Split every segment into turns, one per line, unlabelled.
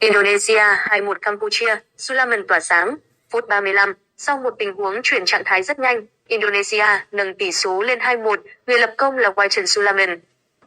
Indonesia 2-1 Campuchia, Sulaiman tỏa sáng. Phút 35, sau một tình huống chuyển trạng thái rất nhanh, Indonesia nâng tỷ số lên 2-1, người lập công là Wajid Sulaiman.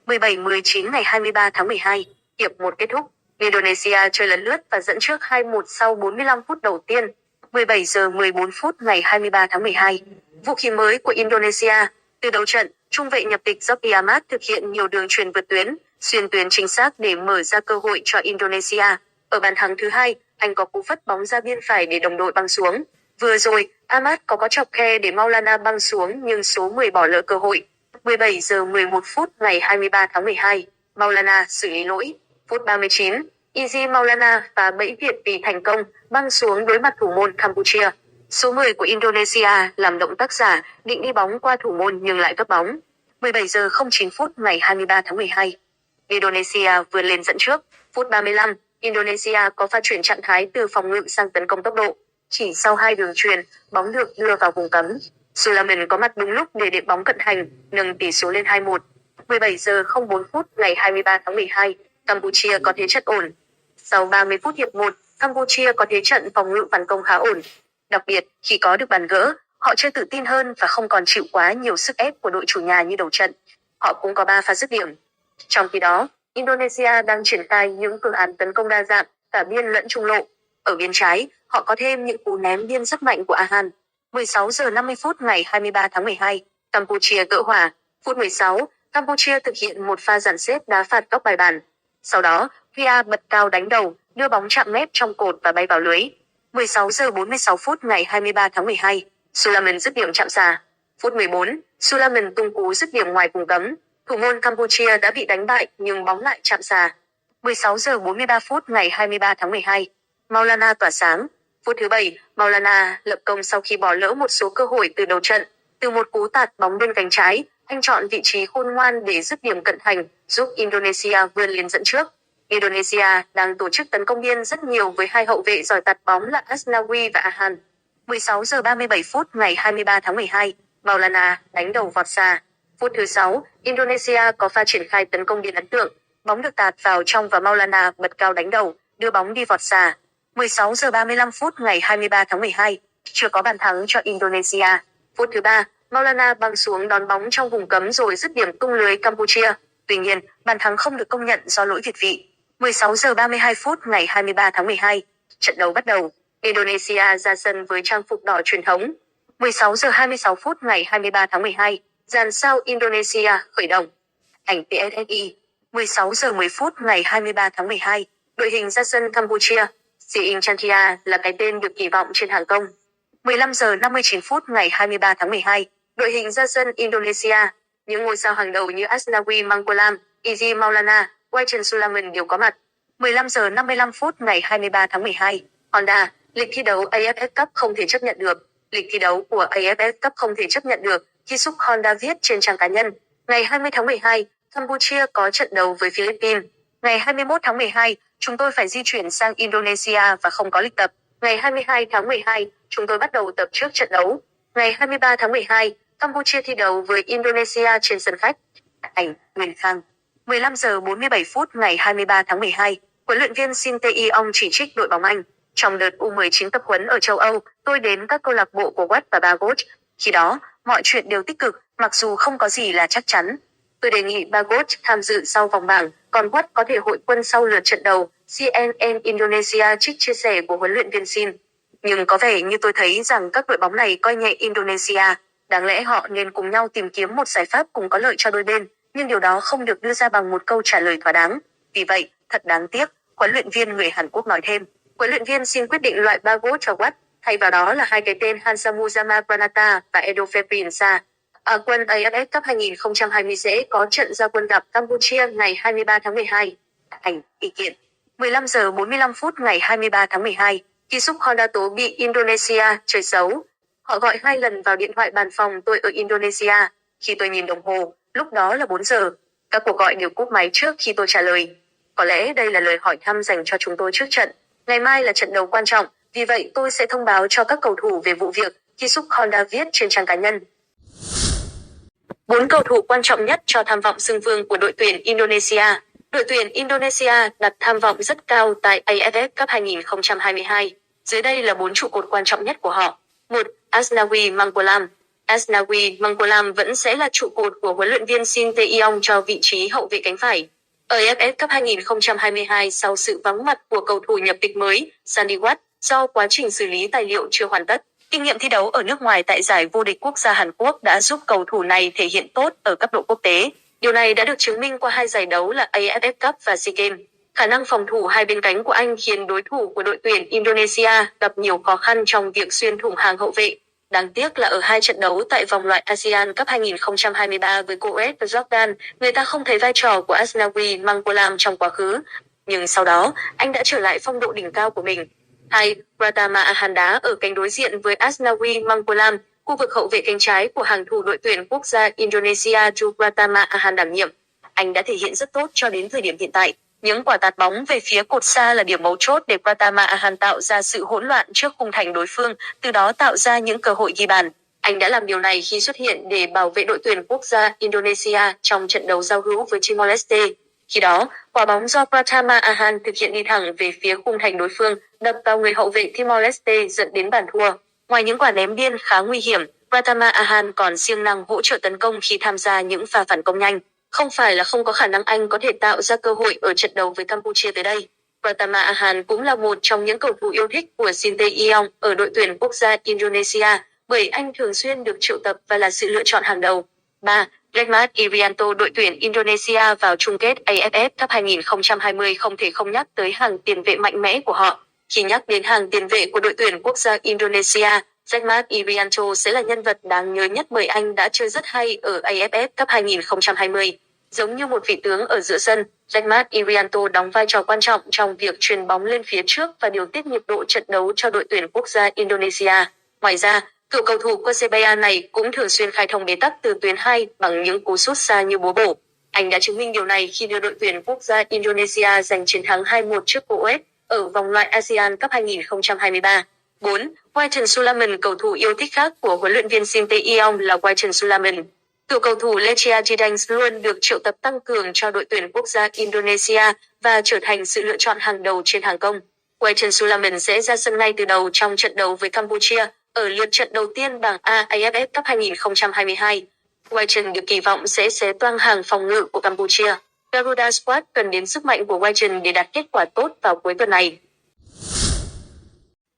17-19 ngày 23 tháng 12, hiệp 1 kết thúc. Indonesia chơi lấn lướt và dẫn trước 2-1 sau 45 phút đầu tiên. 17 giờ 14 phút ngày 23 tháng 12. Vũ khí mới của Indonesia. Từ đầu trận, trung vệ nhập tịch Zoki Ahmad thực hiện nhiều đường chuyền vượt tuyến, xuyên tuyến chính xác để mở ra cơ hội cho Indonesia. Ở bàn thắng thứ hai, anh có cú phất bóng ra biên phải để đồng đội băng xuống. Vừa rồi, Ahmad có chọc khe để Maulana băng xuống nhưng số 10 bỏ lỡ cơ hội. 17 giờ 11 phút ngày 23 tháng 12, Maulana xử lý lỗi. Phút 39, Izzy Maulana và bẫy Việt vì thành công băng xuống đối mặt thủ môn Campuchia. Số 10 của Indonesia làm động tác giả định đi bóng qua thủ môn nhưng lại cướp bóng. 17 giờ 09 phút ngày 23 tháng 12, Indonesia vươn lên dẫn trước. Phút 35, Indonesia có pha chuyển trạng thái từ phòng ngự sang tấn công tốc độ. Chỉ sau 2 đường chuyền, bóng được đưa vào vùng cấm. Sulaiman có mặt đúng lúc để đệm bóng cận thành, nâng tỷ số lên 2-1. 17 giờ 04 phút ngày 23 tháng 12, Campuchia có thế trận ổn. Sau 30 phút hiệp 1, Campuchia có thế trận phòng ngự phản công khá ổn. Đặc biệt, khi có được bàn gỡ, họ chơi tự tin hơn và không còn chịu quá nhiều sức ép của đội chủ nhà như đầu trận. Họ cũng có 3 pha dứt điểm. Trong khi đó, Indonesia đang triển khai những phương án tấn công đa dạng, cả biên lẫn trung lộ. Ở biên trái, họ có thêm những cú ném biên rất mạnh của Ahan. 16 giờ 50 phút ngày 23 tháng 12, Campuchia gỡ hòa. Phút 16, Campuchia thực hiện một pha dàn xếp đá phạt góc bài bàn. Sau đó, Ria bật cao đánh đầu, đưa bóng chạm mép trong cột và bay vào lưới. 16 giờ 46 phút ngày 23 tháng 12, Sulaiman dứt điểm chạm xà. Phút 14, Sulaiman tung cú dứt điểm ngoài vùng cấm. Thủ môn Campuchia đã bị đánh bại nhưng bóng lại chạm xà. 16 giờ 43 phút ngày 23 tháng 12, Maulana tỏa sáng. Phút thứ 7, Maulana lập công sau khi bỏ lỡ một số cơ hội từ đầu trận. Từ một cú tạt bóng bên cánh trái, anh chọn vị trí khôn ngoan để dứt điểm cận thành, giúp Indonesia vươn lên dẫn trước. Indonesia đang tổ chức tấn công biên rất nhiều với 2 hậu vệ giỏi tạt bóng là Asnawi và Ahan. 16 giờ 37 phút ngày 23 tháng 12, Maulana đánh đầu vọt xa. Phút thứ 6, Indonesia có pha triển khai tấn công biên ấn tượng. Bóng được tạt vào trong và Maulana bật cao đánh đầu, đưa bóng đi vọt xa. 16 giờ 35 phút ngày 23 tháng 12, chưa có bàn thắng cho Indonesia. Phút thứ 3, Maulana băng xuống đón bóng trong vùng cấm rồi dứt điểm tung lưới Campuchia. Tuy nhiên, bàn thắng không được công nhận do lỗi việt vị. 16 giờ 32 phút ngày 23 tháng 12, trận đấu bắt đầu. Indonesia ra sân với trang phục đỏ truyền thống. 16 giờ 26 phút ngày 23 tháng 12, dàn sao Indonesia khởi động. Ảnh PSSI. 16 giờ 10 phút ngày 23 tháng 12, đội hình ra sân Campuchia. Sein Chantia là cái tên được kỳ vọng trên hàng công. 15 giờ 59 phút ngày 23 tháng 12, đội hình ra sân Indonesia. Những ngôi sao hàng đầu như Asnawi Mangkulam, Izzy Maulana, Wajid Sulaiman đều có mặt. 15 giờ 55 phút ngày 23 tháng 12, Honda, lịch thi đấu AFF Cup không thể chấp nhận được. Lịch thi đấu của AFF Cup không thể chấp nhận được, Kisuk Honda viết trên trang cá nhân. Ngày 20 tháng 12, Campuchia có trận đấu với Philippines. Ngày 21 tháng 12, chúng tôi phải di chuyển sang Indonesia và không có lịch tập. Ngày 22 tháng 12, chúng tôi bắt đầu tập trước trận đấu. Ngày 23 tháng 12, Campuchia thi đấu với Indonesia trên sân khách. Ảnh Nguyên Khang. 15 giờ 47 phút ngày 23 tháng 12, huấn luyện viên Shin Tae-yong chỉ trích đội bóng Anh. Trong đợt U19 tập huấn ở châu Âu, tôi đến các câu lạc bộ của Watt và Bagot. Khi đó, mọi chuyện đều tích cực, mặc dù không có gì là chắc chắn. Tôi đề nghị Bagot tham dự sau vòng bảng, còn Watt có thể hội quân sau lượt trận đầu, CNN Indonesia trích chia sẻ của huấn luyện viên Shin. Nhưng có vẻ như tôi thấy rằng các đội bóng này coi nhẹ Indonesia. Đáng lẽ họ nên cùng nhau tìm kiếm một giải pháp cùng có lợi cho đôi bên, nhưng điều đó không được đưa ra bằng một câu trả lời thỏa đáng. Vì vậy, thật đáng tiếc, huấn luyện viên người Hàn Quốc nói thêm. Huấn luyện viên Shin quyết định loại Bagot cho Watt, thay vào đó là 2 cái tên Hansamuzama Pranata và Edo Fepinsa. Ở quân AFF Cup 2020 sẽ có trận ra quân gặp Campuchia ngày 23 tháng 12. Ảnh, ý kiện. 15 giờ 45 phút ngày 23 tháng 12, Kisuk Honda tố bị Indonesia chơi xấu. Họ gọi 2 lần vào điện thoại bàn phòng tôi ở Indonesia. Khi tôi nhìn đồng hồ, lúc đó là 4 giờ. Các cuộc gọi đều cúp máy trước khi tôi trả lời. Có lẽ đây là lời hỏi thăm dành cho chúng tôi trước trận. Ngày mai là trận đấu quan trọng, vì vậy tôi sẽ thông báo cho các cầu thủ về vụ việc, Kisuk Honda viết trên trang cá nhân. 4 cầu thủ quan trọng nhất cho tham vọng xưng vương của đội tuyển Indonesia. Đội tuyển Indonesia đặt tham vọng rất cao tại AFF Cup 2022. Dưới đây là 4 trụ cột quan trọng nhất của họ. 1. Asnawi Mangkulam. Asnawi Mangkulam vẫn sẽ là trụ cột của huấn luyện viên Shin Tae-yong cho vị trí hậu vệ cánh phải. Ở AFF Cup 2022 sau sự vắng mặt của cầu thủ nhập tịch mới, Sandy Watt, do quá trình xử lý tài liệu chưa hoàn tất. Kinh nghiệm thi đấu ở nước ngoài tại giải vô địch quốc gia Hàn Quốc đã giúp cầu thủ này thể hiện tốt ở cấp độ quốc tế. Điều này đã được chứng minh qua 2 giải đấu là AFF Cup và SEA Games. Khả năng phòng thủ hai bên cánh của anh khiến đối thủ của đội tuyển Indonesia gặp nhiều khó khăn trong việc xuyên thủng hàng hậu vệ. Đáng tiếc là ở 2 trận đấu tại vòng loại ASEAN Cup 2023 với Kuwait và Jordan, người ta không thấy vai trò của Asnawi Mangkulam trong quá khứ. Nhưng sau đó, anh đã trở lại phong độ đỉnh cao của mình. 2. Pratama Ahanda ở cánh đối diện với Asnawi Mangkulam, khu vực hậu vệ cánh trái của hàng thủ đội tuyển quốc gia Indonesia Ju Pratama Ahan đảm nhiệm. Anh đã thể hiện rất tốt cho đến thời điểm hiện tại. Những quả tạt bóng về phía cột xa là điểm mấu chốt để Pratama Ahan tạo ra sự hỗn loạn trước khung thành đối phương, từ đó tạo ra những cơ hội ghi bàn. Anh đã làm điều này khi xuất hiện để bảo vệ đội tuyển quốc gia Indonesia trong trận đấu giao hữu với Timor-Leste. Khi đó, quả bóng do Pratama Ahan thực hiện đi thẳng về phía khung thành đối phương, đập vào người hậu vệ Timor-Leste dẫn đến bàn thua. Ngoài những quả ném biên khá nguy hiểm, Pratama Ahan còn siêng năng hỗ trợ tấn công khi tham gia những pha phản công nhanh. Không phải là không có khả năng anh có thể tạo ra cơ hội ở trận đấu với Campuchia tới đây. Pratama Ahan cũng là một trong những cầu thủ yêu thích của Shin Tae-yong ở đội tuyển quốc gia Indonesia, bởi anh thường xuyên được triệu tập và là sự lựa chọn hàng đầu. 3. Redmart Irianto. Đội tuyển Indonesia vào chung kết AFF Cup 2020 không thể không nhắc tới hàng tiền vệ mạnh mẽ của họ. Khi nhắc đến hàng tiền vệ của đội tuyển quốc gia Indonesia, Redmart Irianto sẽ là nhân vật đáng nhớ nhất bởi anh đã chơi rất hay ở AFF Cup 2020. Giống như một vị tướng ở giữa sân, Redmart Irianto đóng vai trò quan trọng trong việc truyền bóng lên phía trước và điều tiết nhịp độ trận đấu cho đội tuyển quốc gia Indonesia. Ngoài ra, cựu cầu thủ Persebaya này cũng thường xuyên khai thông bế tắc từ tuyến 2 bằng những cú sút xa như búa bổ. Anh đã chứng minh điều này khi đưa đội tuyển quốc gia Indonesia giành chiến thắng 2-1 trước Kuwait ở vòng loại ASEAN Cup 2023. 4. Waitan Sulaiman. Cầu thủ yêu thích khác của huấn luyện viên Shin Tae-yong là Waitan Sulaiman. Cựu cầu thủ Lecia Jidang luôn được triệu tập tăng cường cho đội tuyển quốc gia Indonesia và trở thành sự lựa chọn hàng đầu trên hàng công. Waitan Sulaiman sẽ ra sân ngay từ đầu trong trận đấu với Campuchia ở lượt trận đầu tiên bảng A AFF Cup 2022. Waitan được kỳ vọng sẽ xé toang hàng phòng ngự của Campuchia. Garuda Squad cần đến sức mạnh của Waitan để đạt kết quả tốt vào cuối tuần này.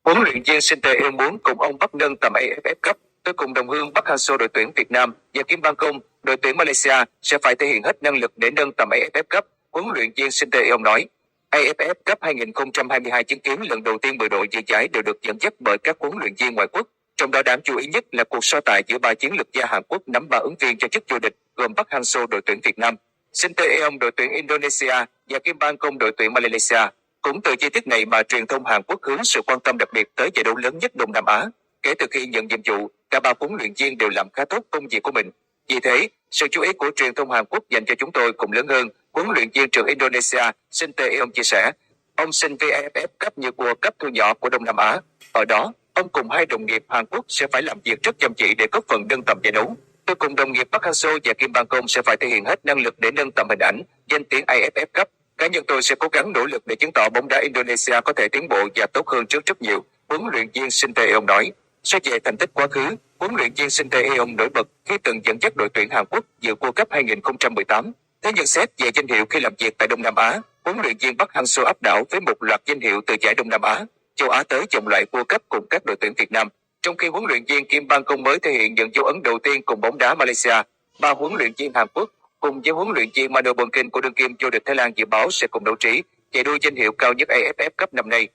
Huấn luyện viên Shin Tae-yong muốn cùng ông Park nâng tầm AFF Cup. Tôi cùng đồng hương Park Hang-seo đội tuyển Việt Nam và Kim Bang Công đội tuyển Malaysia sẽ phải thể hiện hết năng lực để nâng tầm AFF Cup, huấn luyện viên Shin Tae-yong nói. AFF Cup 2022 chứng kiến lần đầu tiên 10 đội dự giải đều được dẫn dắt bởi các huấn luyện viên ngoại quốc. Trong đó đáng chú ý nhất là cuộc so tài giữa 3 chiến lược gia Hàn Quốc nắm 3 ứng viên cho chức vô địch, gồm Park Hang-seo đội tuyển Việt Nam, Shin Tae-yong đội tuyển Indonesia và Kim Bang Công đội tuyển Malaysia. Cũng từ chi tiết này mà truyền thông Hàn Quốc hướng sự quan tâm đặc biệt tới giải đấu lớn nhất Đông Nam Á. Kể từ khi nhận nhiệm vụ, cả 3 huấn luyện viên đều làm khá tốt công việc của mình. Vì thế, sự chú ý của truyền thông Hàn Quốc dành cho chúng tôi cũng lớn hơn, huấn luyện viên trưởng Indonesia Shin Tae-yong chia sẻ. Ông Shin với AFF Cup như World Cup thu nhỏ của Đông Nam Á. Ở đó, ông cùng 2 đồng nghiệp Hàn Quốc sẽ phải làm việc rất chăm chỉ để góp phần nâng tầm giải đấu. Tôi cùng đồng nghiệp Park Hang-seo và Kim Bang Công sẽ phải thể hiện hết năng lực để nâng tầm hình ảnh, danh tiếng AFF Cup. Cá nhân tôi sẽ cố gắng nỗ lực để chứng tỏ bóng đá Indonesia có thể tiến bộ và tốt hơn trước rất nhiều, huấn luyện viên Shin Tae-yong nói. Xét về thành tích quá khứ, huấn luyện viên Shin Tae-yong nổi bật khi từng dẫn dắt đội tuyển Hàn Quốc dự World Cup 2018. Thế nhận xét về danh hiệu khi làm việc tại Đông Nam Á, huấn luyện viên Park Hang-seo áp đảo với một loạt danh hiệu từ giải Đông Nam Á, châu Á tới vòng loại World Cup cùng các đội tuyển Việt Nam. Trong khi huấn luyện viên Kim Bang Công mới thể hiện những dấu ấn đầu tiên cùng bóng đá Malaysia, 3 huấn luyện viên Hàn Quốc cùng với huấn luyện viên Mano Bonkin của đương kim vô địch Thái Lan dự báo sẽ cùng đấu trí chạy đua danh hiệu cao nhất AFF Cup năm nay.